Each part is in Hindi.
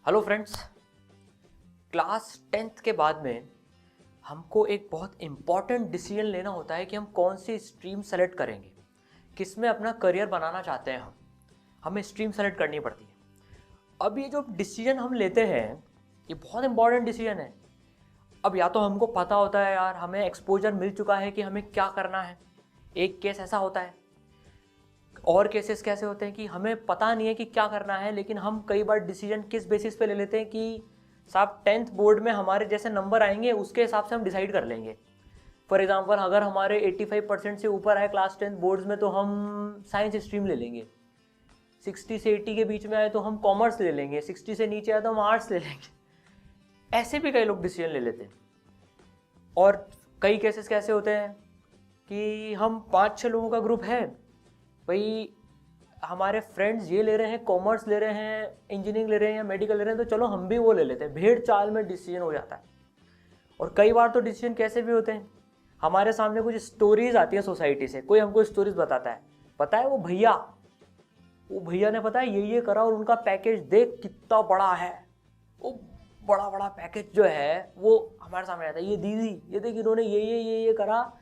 हेलो फ्रेंड्स, क्लास 10th के बाद में हमको एक बहुत इम्पॉर्टेंट डिसीजन लेना होता है कि हम कौन सी स्ट्रीम सेलेक्ट करेंगे, किस में अपना करियर बनाना चाहते हैं। हमें स्ट्रीम सेलेक्ट करनी पड़ती है। अब ये जो डिसीजन हम लेते हैं ये बहुत इंपॉर्टेंट डिसीजन है। अब या तो हमको पता होता है यार, हमें एक्सपोजर मिल चुका है कि हमें क्या करना है। एक केस ऐसा होता है, और केसेस कैसे होते हैं कि हमें पता नहीं है कि क्या करना है, लेकिन हम कई बार डिसीजन किस बेसिस पे ले लेते हैं कि साहब 10th बोर्ड में हमारे जैसे नंबर आएंगे उसके हिसाब से हम डिसाइड कर लेंगे। फॉर एग्जांपल, अगर हमारे 85% से ऊपर आए क्लास 10th बोर्ड्स में तो हम साइंस स्ट्रीम ले लेंगे। 60 से 80 के बीच में आए तो हम कॉमर्स ले लेंगे। 60 से नीचे आए तो हम आर्ट्स ले लेंगे। ऐसे भी कई लोग डिसीजन ले लेते हैं। और कई केसेस कैसे होते हैं कि हम 5-6 लोगों का ग्रुप है, भाई हमारे फ्रेंड्स ये ले रहे हैं, कॉमर्स ले रहे हैं, इंजीनियरिंग ले रहे हैं या मेडिकल ले रहे हैं, तो चलो हम भी वो ले लेते हैं। भेड़ चाल में डिसीजन हो जाता है। और कई बार तो डिसीजन कैसे भी होते हैं, हमारे सामने कुछ स्टोरीज आती है सोसाइटी से, कोई हमको स्टोरीज बताता है, पता है वो भैया ने पता है ये करा और उनका पैकेज देख कितना बड़ा है। वो बड़ा बड़ा पैकेज जो है वो हमारे सामने आता है। ये दीदी ये देख इन्होंने ये करा,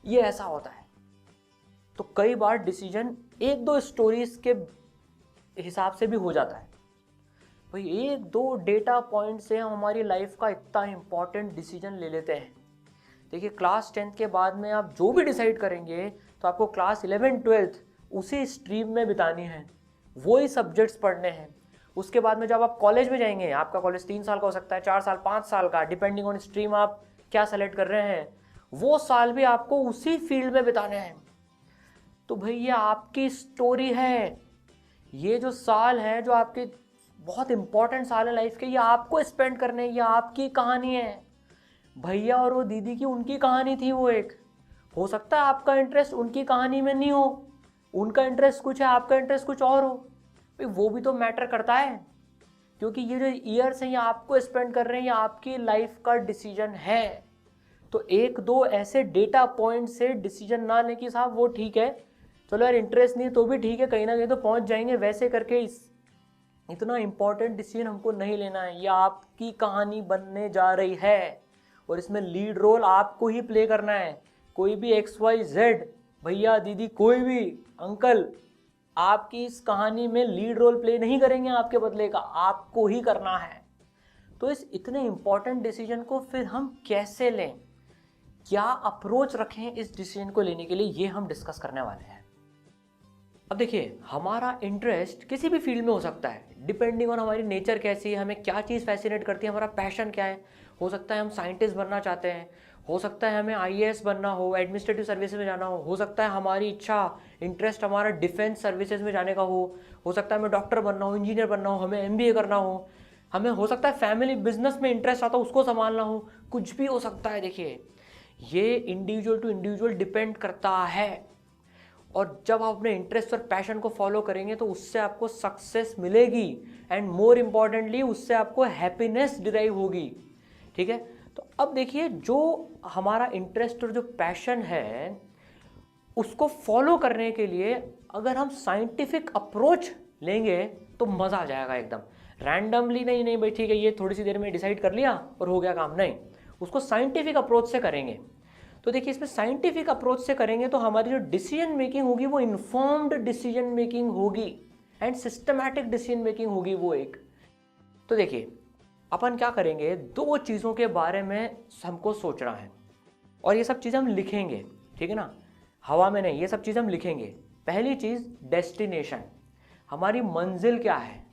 ये ऐसा होता है। तो कई बार डिसीजन 1-2 स्टोरीज के हिसाब से भी हो जाता है। भाई 1-2 डेटा पॉइंट से हम हमारी लाइफ का इतना इंपॉर्टेंट डिसीजन ले लेते हैं। देखिए, क्लास 10th के बाद में आप जो भी डिसाइड करेंगे तो आपको क्लास 11-12 उसी स्ट्रीम में बितानी है, वही सब्जेक्ट्स पढ़ने हैं। उसके बाद में जब आप कॉलेज में जाएंगे, आपका कॉलेज 3 साल का हो सकता है, 4 साल, 5 साल का, डिपेंडिंग ऑन स्ट्रीम आप क्या सेलेक्ट कर रहे हैं, वो साल भी आपको उसी फील्ड में बिताने हैं। तो भैया आपकी स्टोरी है, ये जो साल है, जो आपके बहुत इंपॉर्टेंट साल है लाइफ के, ये आपको स्पेंड करने, ये आपकी कहानी है। भैया और वो दीदी की उनकी कहानी थी, वो एक हो सकता है आपका इंटरेस्ट उनकी कहानी में नहीं हो, उनका इंटरेस्ट कुछ है, आपका इंटरेस्ट कुछ और हो। भाई वो भी तो मैटर करता है, क्योंकि ये जो ईयर्स हैं ये आपको स्पेंड कर रहे हैं, ये आपकी लाइफ का डिसीजन है। तो 1-2 ऐसे डेटा पॉइंट से डिसीजन ना लें कि साहब वो ठीक है, चलो यार इंटरेस्ट नहीं तो भी ठीक है, कहीं ना कहीं तो पहुंच जाएंगे, वैसे करके इतना इंपॉर्टेंट डिसीजन हमको नहीं लेना है। ये आपकी कहानी बनने जा रही है और इसमें लीड रोल आपको ही प्ले करना है। कोई भी XYZ भैया दीदी, कोई भी अंकल आपकी इस कहानी में लीड रोल प्ले नहीं करेंगे आपके बदले का, आपको ही करना है। तो इस इतने इंपॉर्टेंट डिसीजन को फिर हम कैसे लें, क्या अप्रोच रखें इस डिसीजन को लेने के लिए, ये हम डिस्कस करने वाले हैं। अब देखिए, हमारा इंटरेस्ट किसी भी फील्ड में हो सकता है, डिपेंडिंग ऑन हमारी नेचर कैसी है, हमें क्या चीज़ फैसिनेट करती है, हमारा पैशन क्या है। हो सकता है हम साइंटिस्ट बनना चाहते हैं, हो सकता है हमें IAS बनना हो, एडमिनिस्ट्रेटिव सर्विसेज में जाना हो सकता है हमारी इच्छा, इंटरेस्ट हमारा डिफेंस सर्विसेज में जाने का हो सकता है हमें डॉक्टर बनना हो, इंजीनियर बनना हो, हमें MBA करना हमें हो सकता है फैमिली बिजनेस में इंटरेस्ट आता हो, उसको संभालना हो, कुछ भी हो सकता है। देखिए, ये इंडिविजुअल टू इंडिविजुअल डिपेंड करता है। और जब आप अपने इंटरेस्ट और पैशन को फॉलो करेंगे तो उससे आपको सक्सेस मिलेगी, एंड मोर इम्पॉर्टेंटली उससे आपको हैप्पीनेस डिराइव होगी। ठीक है, तो अब देखिए, जो हमारा इंटरेस्ट और जो पैशन है उसको फॉलो करने के लिए अगर हम साइंटिफिक अप्रोच लेंगे तो मज़ा आ जाएगा एकदम। रैंडमली नहीं भाई ठीक है ये थोड़ी सी देर में डिसाइड कर लिया और हो गया काम, नहीं, उसको साइंटिफिक अप्रोच से करेंगे। तो देखिए, इसमें साइंटिफिक अप्रोच से करेंगे तो हमारी जो डिसीजन मेकिंग होगी वो इन्फॉर्म्ड डिसीजन मेकिंग होगी एंड सिस्टमैटिक डिसीजन मेकिंग होगी वो एक। तो देखिए, अपन क्या करेंगे, 2 चीज़ों के बारे में हमको सोचना है और ये सब चीज़ें हम लिखेंगे, ठीक है ना, हवा में नहीं, ये सब चीज़ें हम लिखेंगे। पहली चीज़ डेस्टिनेशन, हमारी मंजिल क्या है,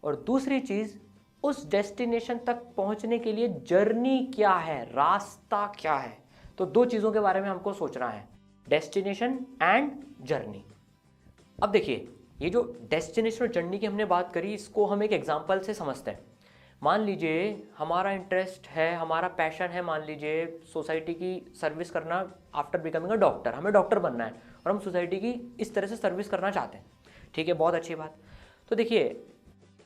और दूसरी चीज़ उस डेस्टिनेशन तक पहुंचने के लिए जर्नी क्या है, रास्ता क्या है। तो 2 चीज़ों के बारे में हमको सोचना है, डेस्टिनेशन एंड जर्नी। अब देखिए, ये जो डेस्टिनेशन और जर्नी की हमने बात करी, इसको हम एक एग्जांपल से समझते हैं। मान लीजिए हमारा इंटरेस्ट है, हमारा पैशन है, मान लीजिए सोसाइटी की सर्विस करना, आफ्टर बिकमिंग अ डॉक्टर, हमें डॉक्टर बनना है और हम सोसाइटी की इस तरह से सर्विस करना चाहते हैं। ठीक है, बहुत अच्छी बात। तो देखिए,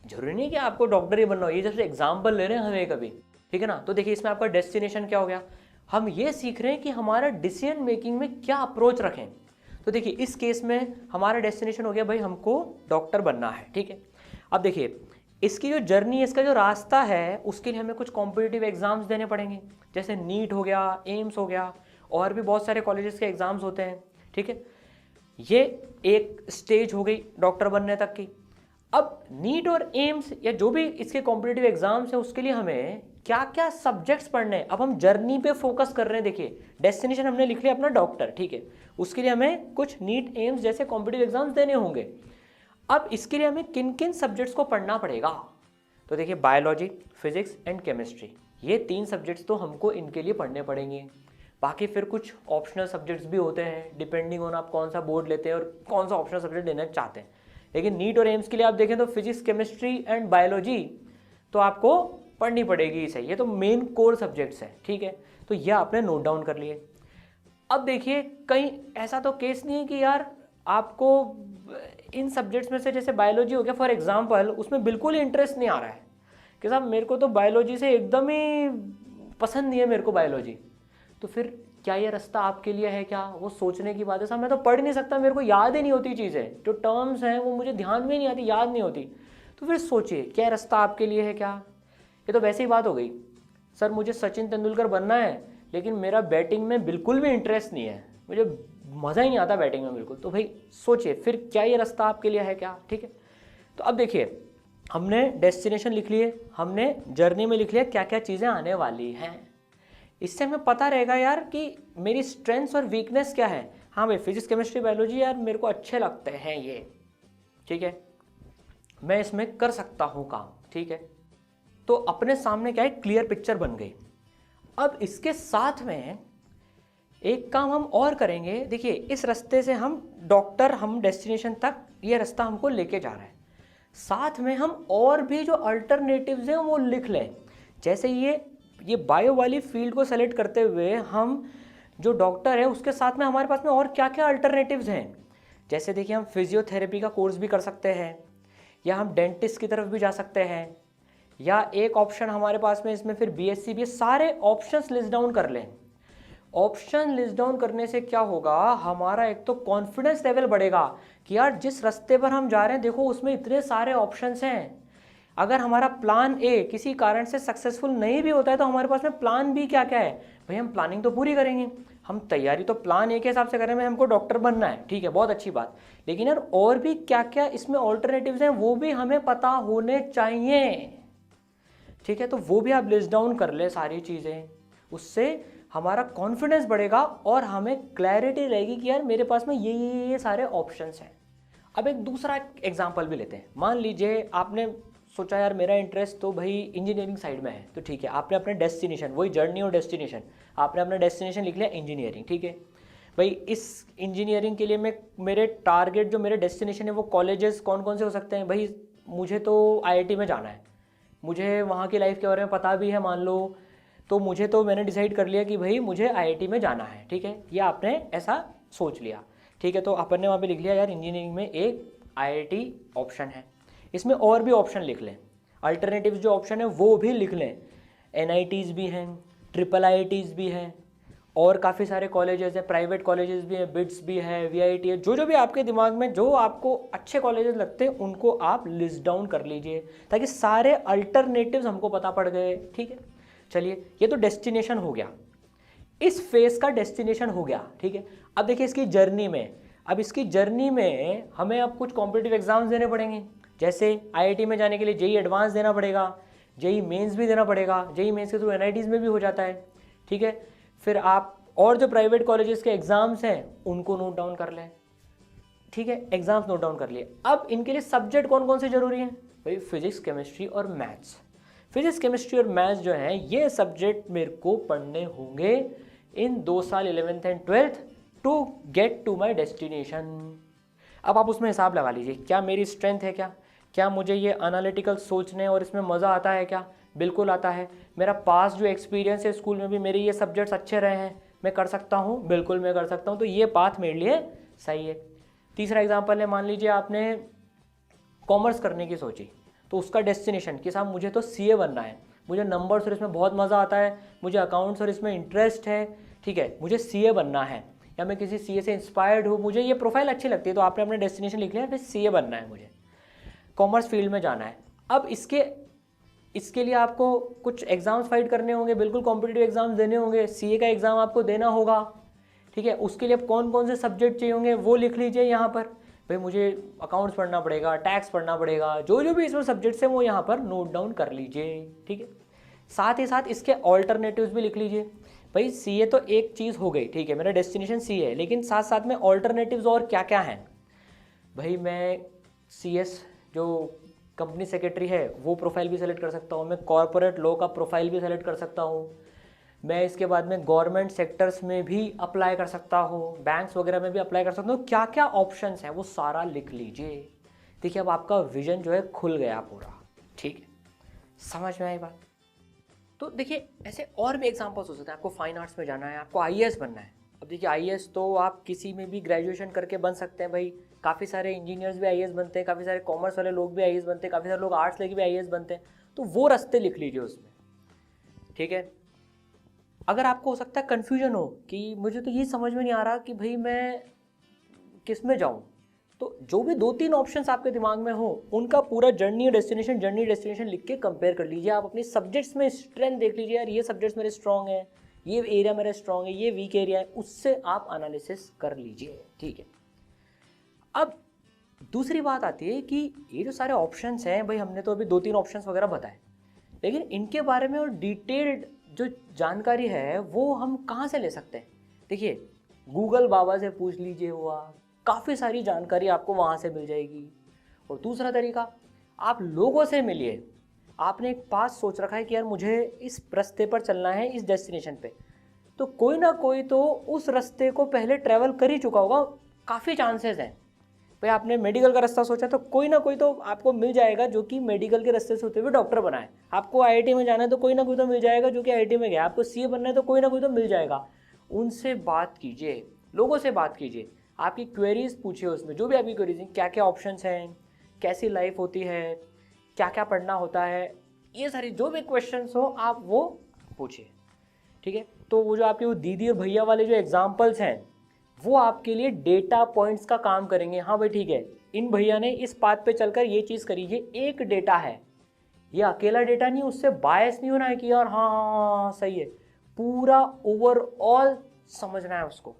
जरूरी नहीं कि आपको डॉक्टर ही बनना हो, ये जैसे एग्जाम्पल ले रहे हैं हमें कभी, ठीक है ना। तो देखिए, इसमें आपका डेस्टिनेशन क्या हो गया, हम ये सीख रहे हैं कि हमारा डिसीजन मेकिंग में क्या अप्रोच रखें। तो देखिए, इस केस में हमारा डेस्टिनेशन हो गया भाई हमको डॉक्टर बनना है, ठीक है। अब देखिए, इसकी जो जर्नी है, इसका जो रास्ता है, उसके लिए हमें कुछ कॉम्पिटिटिव एग्जाम्स देने पड़ेंगे, जैसे नीट हो गया, एम्स हो गया, और भी बहुत सारे कॉलेजेस के एग्जाम्स होते हैं, ठीक है। ये एक स्टेज हो गई डॉक्टर बनने तक की। अब नीट और एम्स या जो भी इसके कॉम्पिटिटिव एग्जाम्स हैं, उसके लिए हमें क्या क्या सब्जेक्ट्स पढ़ने हैं। अब हम जर्नी पे फोकस कर रहे हैं। देखिए, डेस्टिनेशन हमने लिख लिया अपना डॉक्टर, ठीक है, उसके लिए हमें कुछ नीट एम्स जैसे कॉम्पिटिटिव एग्जाम्स देने होंगे। अब इसके लिए हमें किन किन सब्जेक्ट्स को पढ़ना पड़ेगा, तो देखिए बायोलॉजी, फिजिक्स एंड केमिस्ट्री, ये 3 सब्जेक्ट्स तो हमको इनके लिए पढ़ने पड़ेंगे। बाकी फिर कुछ ऑप्शनल सब्जेक्ट्स भी होते हैं, डिपेंडिंग ऑन आप कौन सा बोर्ड लेते हैं और कौन सा ऑप्शनल सब्जेक्ट लेना चाहते हैं। लेकिन नीट और एम्स के लिए आप देखें तो फिजिक्स, केमिस्ट्री एंड बायोलॉजी तो आपको पढ़नी पड़ेगी। सही, ये तो मेन कोर सब्जेक्ट्स हैं, ठीक है। तो यह आपने नोट डाउन कर लिए। अब देखिए, कहीं ऐसा तो केस नहीं है कि यार आपको इन सब्जेक्ट्स में से, जैसे बायोलॉजी हो गया फॉर एग्जांपल, उसमें बिल्कुल ही इंटरेस्ट नहीं आ रहा है कि साहब मेरे को तो बायोलॉजी से एकदम ही पसंद नहीं है मेरे को बायोलॉजी। तो फिर क्या ये रास्ता आपके लिए है क्या? वो सोचने की बात है, साहब मैं तो पढ़ नहीं सकता, मेरे को याद ही नहीं होती चीज़ें, जो टर्म्स हैं वो मुझे ध्यान में नहीं आती, याद नहीं होती। तो फिर सोचिए क्या रास्ता आपके लिए है क्या? ये तो वैसे ही बात हो गई, सर मुझे सचिन तेंदुलकर बनना है लेकिन मेरा बैटिंग में बिल्कुल भी इंटरेस्ट नहीं है, मुझे मज़ा ही नहीं आता बैटिंग में बिल्कुल। तो भाई सोचिए फिर क्या ये रास्ता आपके लिए है क्या? ठीक है। तो अब देखिए, हमने डेस्टिनेशन लिख लिए, हमने जर्नी में लिख लिया क्या क्या चीज़ें आने वाली हैं। इससे हमें पता रहेगा यार कि मेरी स्ट्रेंथ्स और वीकनेस क्या है। हाँ भाई, फिजिक्स, केमिस्ट्री, बायोलॉजी यार मेरे को अच्छे लगते हैं ये, ठीक है, मैं इसमें कर सकता हूँ काम, ठीक है। तो अपने सामने क्या है, क्लियर पिक्चर बन गई। अब इसके साथ में एक काम हम और करेंगे। देखिए, इस रास्ते से हम डॉक्टर, हम डेस्टिनेशन तक ये रास्ता हमको लेके जा रहा है, साथ में हम और भी जो अल्टरनेटिव्स हैं वो लिख लें। जैसे ये बायो वाली फील्ड को सेलेक्ट करते हुए हम जो डॉक्टर है उसके साथ में हमारे पास में और क्या क्या अल्टरनेटिव्स हैं। जैसे देखिए, हम फिजियोथेरेपी का कोर्स भी कर सकते हैं, या हम डेंटिस्ट की तरफ भी जा सकते हैं, या एक ऑप्शन हमारे पास में इसमें फिर बीएससी भी। सारे ऑप्शंस लिस्ट डाउन कर लें। ऑप्शन लिस्ट डाउन करने से क्या होगा, हमारा एक तो कॉन्फिडेंस लेवल बढ़ेगा कि यार जिस रास्ते पर हम जा रहे हैं देखो उसमें इतने सारे ऑप्शंस हैं। अगर हमारा प्लान ए किसी कारण से सक्सेसफुल नहीं भी होता है तो हमारे पास में प्लान बी क्या क्या है। भाई हम प्लानिंग तो पूरी करेंगे, हम तैयारी तो प्लान ए के हिसाब से करें, में हमको डॉक्टर बनना है, ठीक है, बहुत अच्छी बात। लेकिन यार और भी क्या क्या इसमें ऑल्टरनेटिव्स हैं वो भी हमें पता होने चाहिए, ठीक है। तो वो भी आप लिस्ट डाउन कर ले सारी चीज़ें, उससे हमारा कॉन्फिडेंस बढ़ेगा और हमें क्लैरिटी रहेगी कि यार मेरे पास में ये सारे ऑप्शंस हैं। अब एक दूसरा एग्जांपल भी लेते हैं। मान लीजिए आपने सोचा यार मेरा इंटरेस्ट तो भाई इंजीनियरिंग साइड में है, तो ठीक है, आपने अपने डेस्टिनेशन, वही जर्नी और डेस्टिनेशन, आपने अपना डेस्टिनेशन लिख लिया इंजीनियरिंग, ठीक है। भाई इस इंजीनियरिंग के लिए मैं, मेरे टारगेट जो मेरे डेस्टिनेशन है वो कॉलेजेस कौन कौन से हो सकते हैं। भाई मुझे तो आईआईटी में जाना है, मुझे वहाँ की लाइफ के बारे में पता भी है मान लो, तो मुझे तो मैंने डिसाइड कर लिया कि भाई मुझे आईआईटी में जाना है, ठीक है, ये आपने ऐसा सोच लिया, ठीक है। तो अपन ने वहाँ पे लिख लिया यार इंजीनियरिंग में एक आईआईटी ऑप्शन है। इसमें और भी ऑप्शन लिख लें, अल्टरनेटिव जो ऑप्शन है वो भी लिख लें। एनआईटीज़ भी हैं, ट्रिपल आईआईटीज़ भी हैं, और काफ़ी सारे कॉलेजेस हैं, प्राइवेट कॉलेजेस भी हैं, बिट्स भी है, वीआईटी है, जो जो भी आपके दिमाग में जो आपको अच्छे कॉलेजेस लगते हैं उनको आप लिस्ट डाउन कर लीजिए, ताकि सारे अल्टरनेटिव्स हमको पता पड़ गए, ठीक है। चलिए, ये तो डेस्टिनेशन हो गया, इस फेज का डेस्टिनेशन हो गया, ठीक है। अब देखिए इसकी जर्नी में, अब इसकी जर्नी में हमें अब कुछ कॉम्पिटिटिव एग्जाम्स देने पड़ेंगे। जैसे आईआईटी में जाने के लिए जेई एडवांस देना पड़ेगा, जेई मेंस भी देना पड़ेगा, जेई मेंस के थ्रू एनआईटीज़ में भी हो जाता है, ठीक है। फिर आप और जो प्राइवेट कॉलेजेस के एग्जाम्स हैं उनको नोट डाउन कर लें, ठीक है, एग्जाम्स नोट डाउन कर लिए। अब इनके लिए सब्जेक्ट कौन कौन से जरूरी हैं? भाई फिजिक्स, केमिस्ट्री और मैथ्स। फिजिक्स, केमिस्ट्री और मैथ्स जो हैं ये सब्जेक्ट मेरे को पढ़ने होंगे इन 2 साल 11th and 12th to get to my destination. अब आप उसमें हिसाब लगा लीजिए, क्या मेरी स्ट्रेंथ है, क्या मुझे ये एनालिटिकल सोचने और इसमें मज़ा आता है क्या? बिल्कुल आता है। मेरा पास जो एक्सपीरियंस है स्कूल में भी मेरे ये सब्जेक्ट्स अच्छे रहे हैं, मैं कर सकता हूँ, बिल्कुल मैं कर सकता हूँ, तो ये पाथ मेरे लिए सही है। तीसरा एग्जाम्पल है, मान लीजिए आपने कॉमर्स करने की सोची, तो उसका डेस्टिनेशन कि साहब मुझे तो सीए बनना है, मुझे नंबर्स और इसमें बहुत मज़ा आता है, मुझे अकाउंट्स और इसमें इंटरेस्ट है, ठीक है, मुझे सीए बनना है, या मैं किसी सीए से इंस्पायर्ड हूँ, मुझे ये प्रोफाइल अच्छी लगती है, तो आपने अपना डेस्टिनेशन लिख लिया, फिर सीए बनना है, मुझे कॉमर्स फील्ड में जाना है। अब इसके लिए आपको कुछ एग्जाम्स फाइट करने होंगे, बिल्कुल कॉम्पिटिटिव एग्जाम्स देने होंगे, सीए का एग्जाम आपको देना होगा, ठीक है। उसके लिए अब कौन कौन से सब्जेक्ट चाहिए होंगे वो लिख लीजिए यहाँ पर। भाई मुझे अकाउंट्स पढ़ना पड़ेगा, टैक्स पढ़ना पड़ेगा, जो जो भी इसमें सब्जेक्ट्स हैं वो यहाँ पर नोट डाउन कर लीजिए, ठीक है। साथ ही साथ इसके ऑल्टरनेटिव्स भी लिख लीजिए। भाई सीए तो एक चीज़ हो गई, ठीक है, मेरा डेस्टिनेशन सीए है, लेकिन साथ साथ में ऑल्टरनेटिव्स और क्या क्या हैं। भाई मैं सीएस जो कंपनी सेक्रेटरी है वो प्रोफाइल भी सेलेक्ट कर सकता हूँ, मैं कॉर्पोरेट लॉ का प्रोफाइल भी सेलेक्ट कर सकता हूँ, मैं इसके बाद में गवर्नमेंट सेक्टर्स में भी अप्लाई कर सकता हूँ, बैंक्स वगैरह में भी अप्लाई कर सकता हूँ। क्या क्या ऑप्शंस हैं वो सारा लिख लीजिए। देखिए अब आपका विजन जो है खुल गया पूरा, ठीक है, समझ में आई बात। तो देखिए ऐसे और भी एग्जांपल्स हो सकते हैं। आपको फाइन आर्ट्स में जाना है, आपको आईएएस बनना है। अब देखिए आईएएस तो आप किसी में भी ग्रेजुएशन करके बन सकते हैं। भाई काफ़ी सारे इंजीनियर्स भी आईएएस बनते हैं, काफ़ी सारे कॉमर्स वाले लोग भी आईएएस बनते हैं, काफ़ी सारे लोग आर्ट्स लेके भी आईएएस बनते हैं। तो वो रास्ते लिख लीजिए उसमें, ठीक है। अगर आपको हो सकता है कन्फ्यूजन हो कि मुझे तो ये समझ में नहीं आ रहा कि भाई मैं किस में जाऊँ, तो जो भी 2-3 ऑप्शंस आपके दिमाग में हो उनका पूरा जर्नी डेस्टिनेशन लिख के कंपेयर कर लीजिए। आप अपनी सब्जेक्ट्स में स्ट्रेंथ देख लीजिए, यार ये सब्जेक्ट्स मेरे स्ट्रॉन्ग हैं, ये एरिया मेरा स्ट्रॉन्ग है, ये वीक एरिया है, उससे आप एनालिसिस कर लीजिए, ठीक है। अब दूसरी बात आती है कि ये जो सारे ऑप्शंस हैं, भाई हमने तो अभी 2-3 ऑप्शंस वगैरह बताए, लेकिन इनके बारे में और डिटेल्ड जो जानकारी है वो हम कहाँ से ले सकते हैं। देखिए गूगल बाबा से पूछ लीजिए, हुआ काफ़ी सारी जानकारी आपको वहाँ से मिल जाएगी। और दूसरा तरीका, आप लोगों से मिलिए। आपने एक पास सोच रखा है कि यार मुझे इस रास्ते पर चलना है, इस डेस्टिनेशन पे, तो कोई ना कोई तो उस रास्ते को पहले ट्रैवल कर ही चुका होगा, काफ़ी चांसेस हैं। भाई आपने मेडिकल का रास्ता सोचा तो कोई ना कोई तो आपको मिल जाएगा जो कि मेडिकल के रास्ते से होते हुए डॉक्टर बनाए। आपको आईआईटी में जाना है तो कोई ना कोई तो मिल जाएगा जो कि आईआईटी में गया। आपको सीए बनना है तो कोई ना कोई तो मिल जाएगा। उनसे बात कीजिए, लोगों से बात कीजिए, आपकी क्वेरीज पूछिए, उसमें जो भी आपकी क्वेरीज हैं, क्या क्या ऑप्शंस हैं, कैसी लाइफ होती है, क्या क्या पढ़ना होता है, ये सारी जो भी क्वेश्चंस हो आप वो पूछिए, ठीक है। तो वो जो आपके वो दीदी और भैया वाले जो एग्जाम्पल्स हैं वो आपके लिए डेटा पॉइंट्स का काम करेंगे। हाँ भाई ठीक है, इन भैया ने इस बात पे चलकर ये चीज़ करी, ये एक डेटा है, ये अकेला डेटा नहीं, उससे बायस नहीं होना है कि यार हाँ सही है, पूरा ओवरऑल समझना है उसको।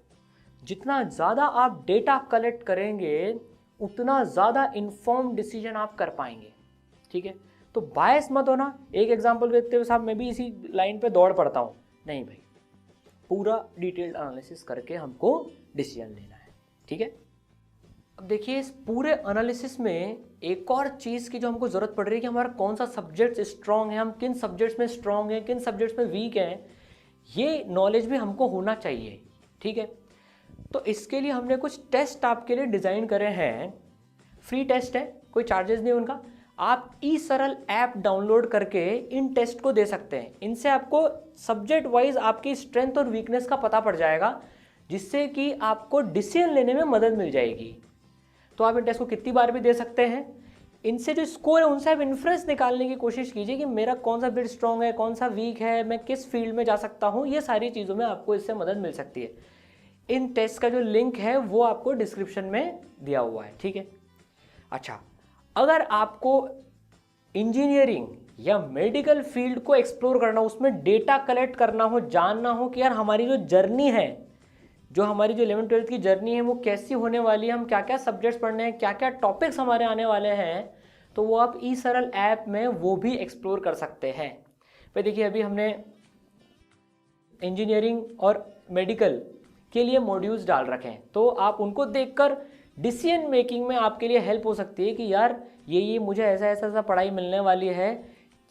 जितना ज़्यादा आप डेटा कलेक्ट करेंगे उतना ज़्यादा इन्फॉर्म डिसीजन आप कर पाएंगे, ठीक है। तो बायस मत होना। एक एग्जाम्पल देखते हुए साहब मैं भी इसी लाइन पे दौड़ पड़ता हूँ, नहीं भाई, पूरा डिटेल्ड एनालिसिस करके हमको डिसीजन लेना है, ठीक है। अब देखिए इस पूरे एनालिसिस में एक और चीज़ की जो हमको ज़रूरत पड़ रही है कि हमारा कौन सा सब्जेक्ट स्ट्रॉन्ग है, हम किन सब्जेक्ट्स में स्ट्रॉन्ग हैं, किन सब्जेक्ट्स में वीक हैं, ये नॉलेज भी हमको होना चाहिए, ठीक है। तो इसके लिए हमने कुछ टेस्ट आपके लिए डिज़ाइन करे हैं। फ्री टेस्ट है, कोई चार्जेस नहीं उनका। आप ईसरल ऐप डाउनलोड करके इन टेस्ट को दे सकते हैं। इनसे आपको सब्जेक्ट वाइज आपकी स्ट्रेंथ और वीकनेस का पता पड़ जाएगा, जिससे कि आपको डिसीजन लेने में मदद मिल जाएगी। तो आप इन टेस्ट को कितनी बार भी दे सकते हैं। इनसे जो स्कोर है उनसे आप इन्फ्रेंस निकालने की कोशिश कीजिए कि मेरा कौन सा बिट स्ट्रॉन्ग है, कौन सा वीक है, मैं किस फील्ड में जा सकता हूँ। ये सारी चीज़ों में आपको इससे मदद मिल सकती है। इन टेस्ट का जो लिंक है वो आपको डिस्क्रिप्शन में दिया हुआ है, ठीक है। अच्छा, अगर आपको इंजीनियरिंग या मेडिकल फील्ड को एक्सप्लोर करना हो, उसमें डेटा कलेक्ट करना हो, जानना हो कि यार हमारी जो जर्नी है, जो हमारी जो 11th-12th की जर्नी है वो कैसी होने वाली है, हम क्या क्या सब्जेक्ट्स पढ़ने हैं, क्या क्या टॉपिक्स हमारे आने वाले हैं, तो वो आप ईसरल ऐप में वो भी एक्सप्लोर कर सकते हैं। भाई देखिए अभी हमने इंजीनियरिंग और मेडिकल के लिए मॉड्यूल्स डाल रखे हैं, तो आप उनको देखकर डिसीजन मेकिंग में आपके लिए हेल्प हो सकती है कि यार ये मुझे ऐसा ऐसा ऐसा पढ़ाई मिलने वाली है,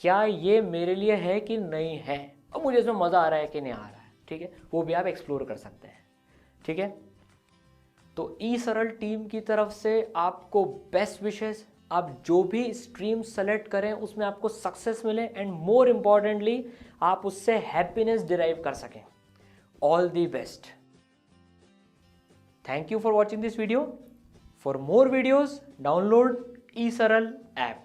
क्या ये मेरे लिए है कि नहीं है, और मुझे इसमें मज़ा आ रहा है कि नहीं आ रहा है, ठीक है। वो भी आप एक्सप्लोर कर सकते हैं, ठीक है। तो ईसरल टीम की तरफ से आपको बेस्ट विशेस। आप जो भी स्ट्रीम सेलेक्ट करें उसमें आपको सक्सेस मिले एंड मोर इम्पॉर्टेंटली आप उससे हैप्पीनेस डिराइव कर सकें। All the best. Thank you for watching this video. For more videos, download eSaral app.